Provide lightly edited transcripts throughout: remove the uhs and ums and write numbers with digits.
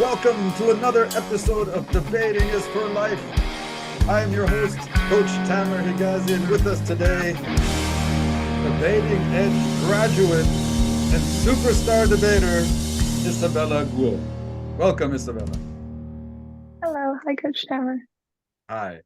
Welcome to another episode of Debating is for Life. I'm your host, Coach Tamer Higazi, and with us today, Debating Edge graduate and superstar debater, Isabella Guo. Welcome, Isabella. Hello, hi Coach Tamer. Hi.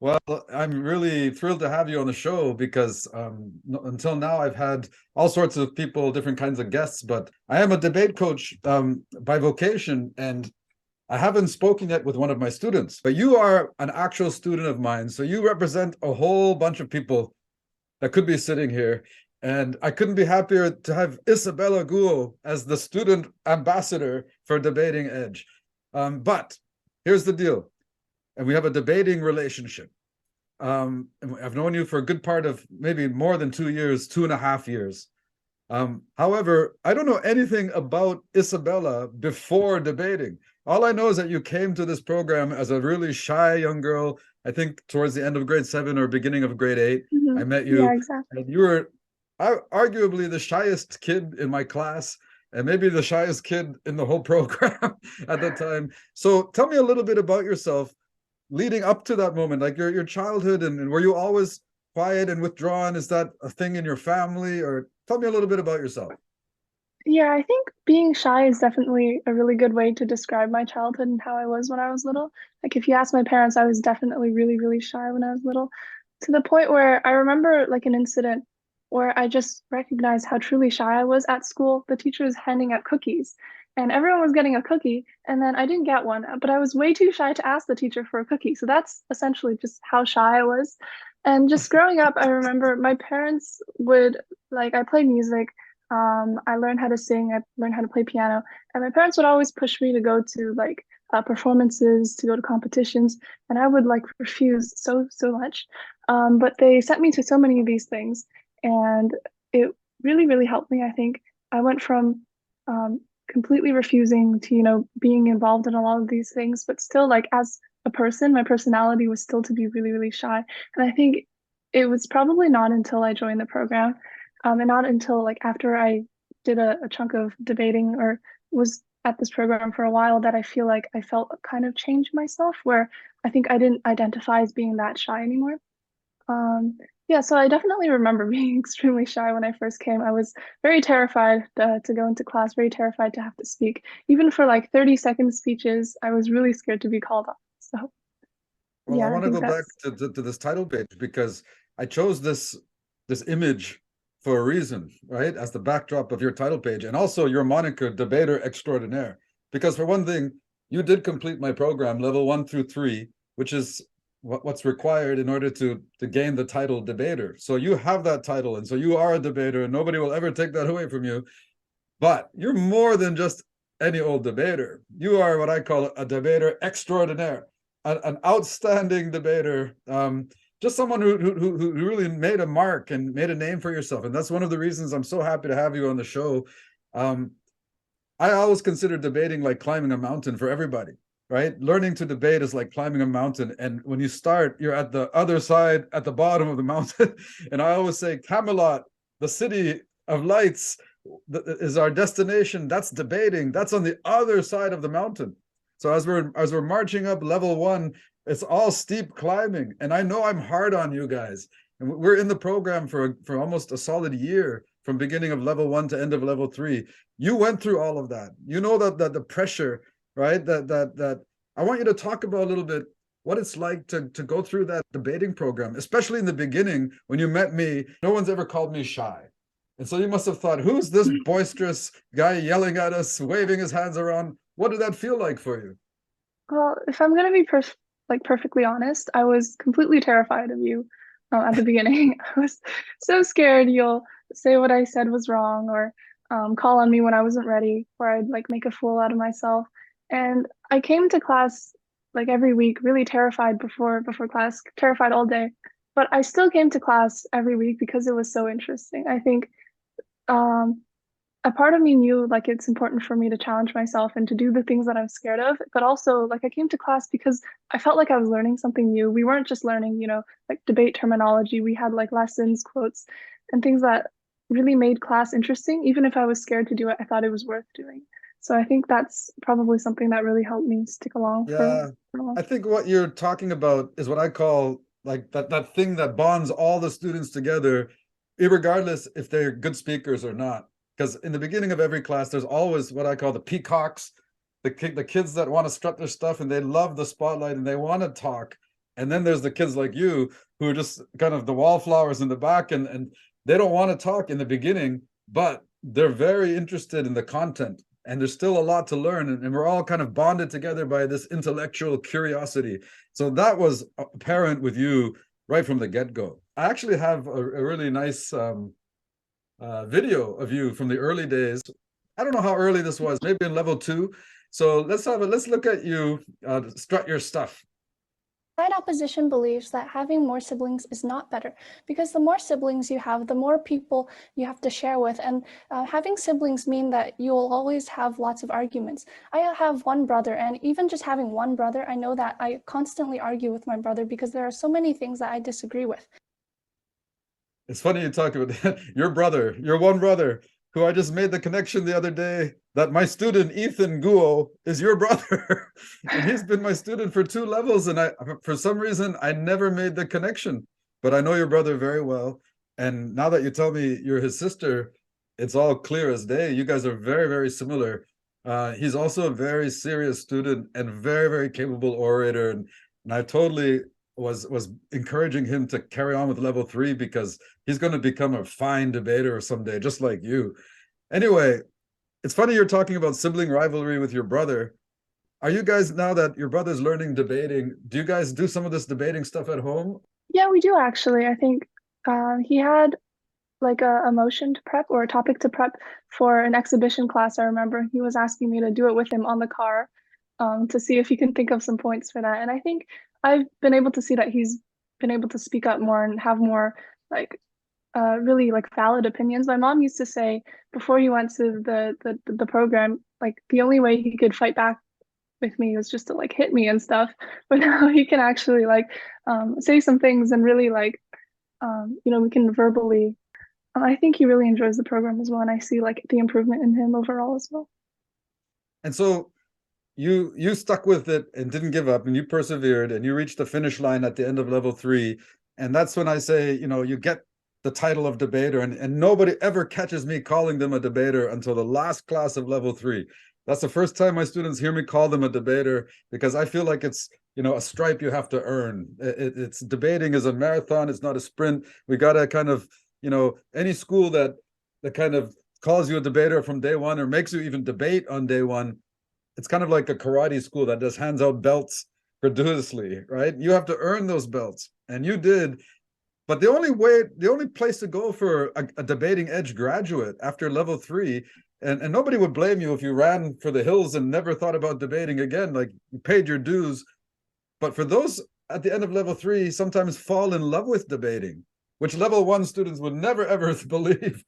Well, I'm really thrilled to have you on the show because until now I've had all sorts of people, different kinds of guests, but I am a debate coach by vocation, and I haven't spoken yet with one of my students. But you are an actual student of mine, so you represent a whole bunch of people that could be sitting here. And I couldn't be happier to have Isabella Guo as the student ambassador for Debating Edge. But here's the deal, and we have a debating relationship. I've known you for a good part of maybe more than 2 years, 2.5 years. However, I don't know anything about Isabella before debating. All I know is that you came to this program as a really shy young girl. I think towards the end of grade 7 or beginning of grade 8, I met Yeah, you, exactly. and you were arguably the shyest kid in my class, and maybe the shyest kid in the whole program at the time. So tell me a little bit about yourself leading up to that moment, like your childhood, and were you always quiet and withdrawn? Is that a thing in your family? Or tell me a little bit about yourself. Yeah, I think being shy is definitely a really good way to describe my childhood and how I was when I was little. Like if you ask my parents, I was definitely really, really shy when I was little, to the point where I remember like an incident where I just recognized how truly shy I was at school. The teacher was handing out cookies and everyone was getting a cookie, and then I didn't get one, but I was way too shy to ask the teacher for a cookie. So that's essentially just how shy I was. And just growing up, I remember my parents would like I played music. I learned how to sing, I learned how to play piano, and my parents would always push me to go to like performances, to go to competitions, and I would like refuse so much. But they sent me to so many of these things, and it really, really helped me. I think I went from completely refusing to, being involved in a lot of these things, but still, like as a person, my personality was still to be really, really shy. And I think it was probably not until I joined the program and not until like after I did a chunk of debating or was at this program for a while that I feel like I felt a kind of change myself where I think I didn't identify as being that shy anymore. Yeah, so I definitely remember being extremely shy when I first came. I was very terrified to go into class, very terrified to have to speak. Even for like 30-second speeches, I was really scared to be called on. So Well, I yeah, I want to think go back that's to this title page because I chose this image for a reason, right? As the backdrop of your title page, and also your moniker, Debater Extraordinaire. Because for one thing, you did complete my program, level 1 through 3, which is what's required in order to gain the title debater. So you have that title, and so you are a debater, and nobody will ever take that away from you. But you're more than just any old debater. You are what I call a debater extraordinaire, an outstanding debater, just someone who really made a mark and made a name for yourself. And that's one of the reasons I'm so happy to have you on the show. Um, I always consider debating like climbing a mountain for everybody, right? Learning to debate is like climbing a mountain. And when you start, you're at the other side, at the bottom of the mountain. And I always say, Camelot, the city of lights, is our destination. That's debating. That's on the other side of the mountain. So as we're marching up level 1, it's all steep climbing. And I know I'm hard on you guys. And we're in the program for almost a solid year, from beginning of level 1 to end of level 3. You went through all of that. You know that the pressure, right? That I want you to talk about a little bit what it's like to go through that debating program, especially in the beginning when you met me. No one's ever called me shy. And so you must have thought, who's this boisterous guy yelling at us, waving his hands around? What did that feel like for you? well, if I'm gonna be perfectly honest, I was completely terrified of you at the beginning. I was so scared you'll say what I said was wrong or call on me when I wasn't ready, or I'd like make a fool out of myself. And I came to class like every week, really terrified before class, terrified all day. But I still came to class every week because it was so interesting. I think um, a part of me knew like it's important for me to challenge myself and to do the things that I'm scared of, but also like I came to class because I felt like I was learning something new. We weren't just learning, like debate terminology. We had like lessons, quotes, and things that really made class interesting. Even if I was scared to do it, I thought it was worth doing. So I think that's probably something that really helped me stick along Yeah, for a long I think what you're talking about is what I call like that thing that bonds all the students together, regardless if they're good speakers or not. Because in the beginning of every class, there's always what I call the peacocks, the kids that want to strut their stuff and they love the spotlight and they want to talk. And then there's the kids like you who are just kind of the wallflowers in the back and they don't want to talk in the beginning, but they're very interested in the content and there's still a lot to learn and we're all kind of bonded together by this intellectual curiosity. So that was apparent with you right from the get-go. I actually have a really nice video of you from the early days. I don't know how early this was, maybe in level 2. So let's look at you strut your stuff. Side opposition believes that having more siblings is not better because the more siblings you have, the more people you have to share with. And having siblings mean that you'll always have lots of arguments. I have one brother, and even just having one brother, I know that I constantly argue with my brother because there are so many things that I disagree with. It's funny you talk about that. Your brother, your one brother, who I just made the connection the other day that my student Ethan Guo is your brother. And he's been my student for 2 levels. And for some reason, I never made the connection. But I know your brother very well. And now that you tell me you're his sister, it's all clear as day. You guys are very, very similar. He's also a very serious student and very, very capable orator. And I totally was encouraging him to carry on with level 3 because he's going to become a fine debater someday, just like you. Anyway, it's funny you're talking about sibling rivalry with your brother. Are you guys, now that your brother's learning debating, do you guys do some of this debating stuff at home? Yeah, we do actually. I think he had like a motion to prep or a topic to prep for an exhibition class. I remember he was asking me to do it with him on the car to see if he can think of some points for that. And I think I've been able to see that he's been able to speak up more and have more like really like valid opinions. My mom used to say before he went to the program, like the only way he could fight back with me was just to like hit me and stuff. But now he can actually like say some things and really like we can verbally. I think he really enjoys the program as well, and I see like the improvement in him overall as well. And so you stuck with it and didn't give up and you persevered and you reached the finish line at the end of level 3. And that's when I say, you get the title of debater and nobody ever catches me calling them a debater until the last class of level 3. That's the first time my students hear me call them a debater because I feel like it's, a stripe you have to earn. It's debating is a marathon. It's not a sprint. We got to kind of, any school that kind of calls you a debater from day one or makes you even debate on day one, it's kind of like a karate school that just hands out belts gratuitously, right? You have to earn those belts, and you did. But the only place to go for a debating edge graduate after level 3, and nobody would blame you if you ran for the hills and never thought about debating again, like you paid your dues. But for those at the end of level 3, sometimes fall in love with debating, which level 1 students would never ever believe.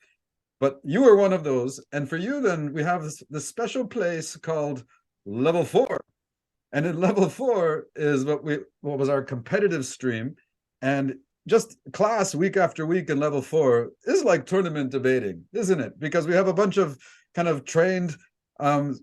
But you were one of those. And for you, then we have this special place called level 4. And in level 4 is what was our competitive stream. And just class week after week in level 4 is like tournament debating, isn't it? Because we have a bunch of kind of trained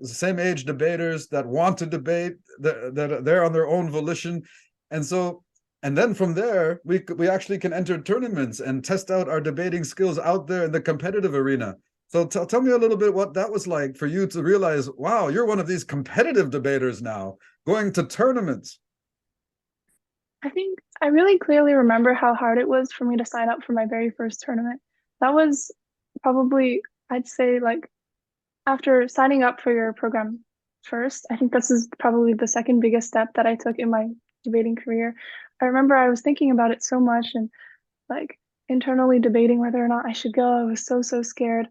same age debaters that want to debate, that they're on their own volition. And then from there, we actually can enter tournaments and test out our debating skills out there in the competitive arena. So tell me a little bit what that was like for you to realize, wow, you're one of these competitive debaters now, going to tournaments. I think I really clearly remember how hard it was for me to sign up for my very first tournament. That was probably, I'd say, like after signing up for your program first, I think this is probably the second biggest step that I took in my debating career. I remember I was thinking about it so much and like internally debating whether or not I should go. I was so scared.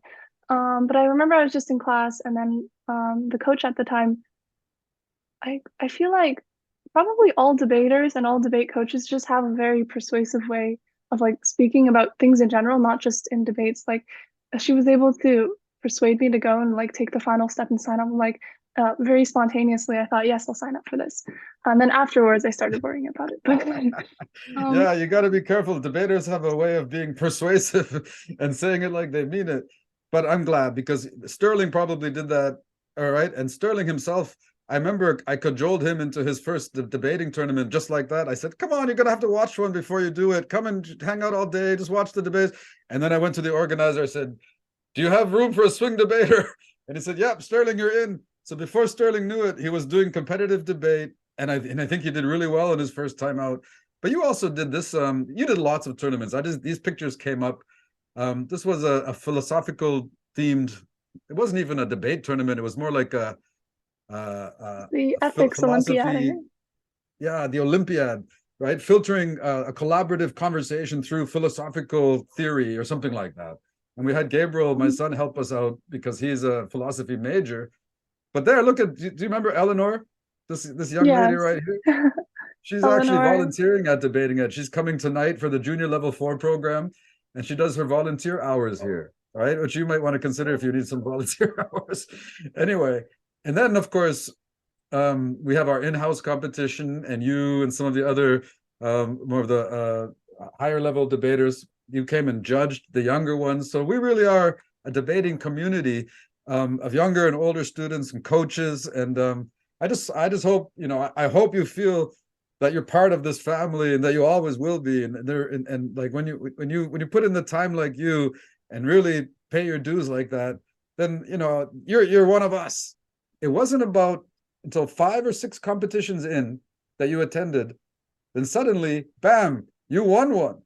But I remember I was just in class, and then the coach at the time, I feel like probably all debaters and all debate coaches just have a very persuasive way of like speaking about things in general, not just in debates. Like she was able to persuade me to go and like take the final step and sign up. Like very spontaneously, I thought, yes, I'll sign up for this. And then afterwards, I started worrying about it. But Yeah, you got to be careful. Debaters have a way of being persuasive and saying it like they mean it. But I'm glad because Sterling probably did that All right. And Sterling himself, I remember I cajoled him into his first debating tournament just like that. I said, come on, you're going to have to watch one before you do it. Come and hang out all day, just watch the debates. And then I went to the organizer, I said, do you have room for a swing debater? And he said, yep, Sterling, you're in. So before Sterling knew it, he was doing competitive debate. And I think he did really well in his first time out. But you also did this, you did lots of tournaments. These pictures came up. This was a philosophical themed, it wasn't even a debate tournament. It was more like The ethics Olympiad, I philosophy. think. Yeah, the Olympiad, right? Filtering a collaborative conversation through philosophical theory or something like that. And we had Gabriel, my son, help us out because he's a philosophy major. But there, look at, do you remember Eleanor? This young lady Yes. right here? She's actually Eleanor. volunteering at Debating Ed. She's coming tonight for the junior level 4 program, and she does her volunteer hours here, right? Which you might want to consider if you need some volunteer hours. Anyway, and then of course, we have our in-house competition, and you and some of the other more of the higher level debaters, you came and judged the younger ones. So we really are a debating community of younger and older students and coaches. And I just hope, I hope you feel that you're part of this family and that you always will be. And like when you put in the time like you and really pay your dues like that, then you're one of us. It wasn't about until 5 or 6 competitions in that you attended, then suddenly, bam, you won one.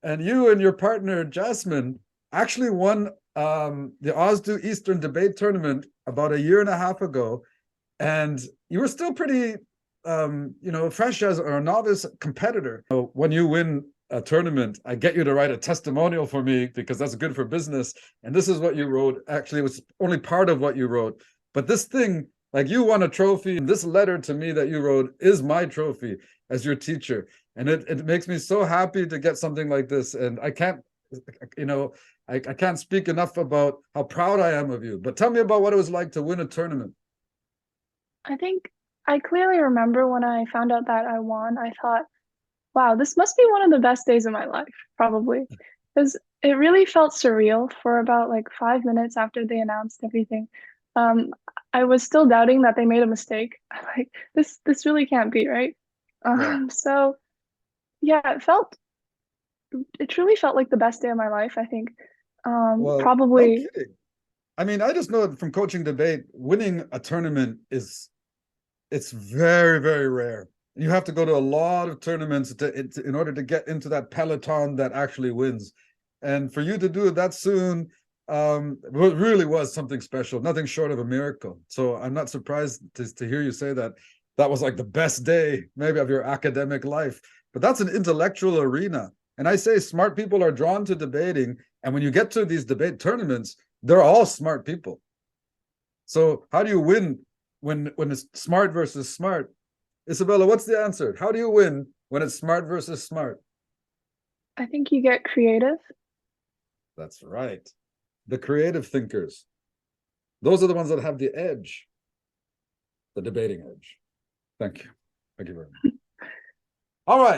And you and your partner, Jasmine, actually won the OSDU Eastern Debate Tournament about 1.5 years ago. And you were still pretty, fresh as a novice competitor. So when you win a tournament, I get you to write a testimonial for me because that's good for business. And this is what you wrote. Actually, it was only part of what you wrote. But this thing, like, you won a trophy, and this letter to me that you wrote is my trophy as your teacher. And it makes me so happy to get something like this. And I can't, I can't speak enough about how proud I am of you. But tell me about what it was like to win a tournament. I think I clearly remember when I found out that I won, I thought, wow, this must be one of the best days of my life, probably. Because it really felt surreal for about like 5 minutes after they announced everything. I was still doubting that they made a mistake. Like, this really can't be right. So yeah, it truly felt like the best day of my life, I think. Well, no Probably. kidding. I mean, I just know from coaching debate, winning a tournament it's very, very rare. You have to go to a lot of tournaments in order to get into that peloton that actually wins. And for you to do it that soon, it really was something special, nothing short of a miracle. So I'm not surprised to hear you say that was like the best day maybe of your academic life. But that's an intellectual arena. And I say smart people are drawn to debating. And when you get to these debate tournaments, they're all smart people. So how do you win when it's smart versus smart? Isabella, what's the answer? How do you win when it's smart versus smart? I think you get creative. That's right. The creative thinkers. Those are the ones that have the edge, the debating edge. Thank you. Thank you very much. All right.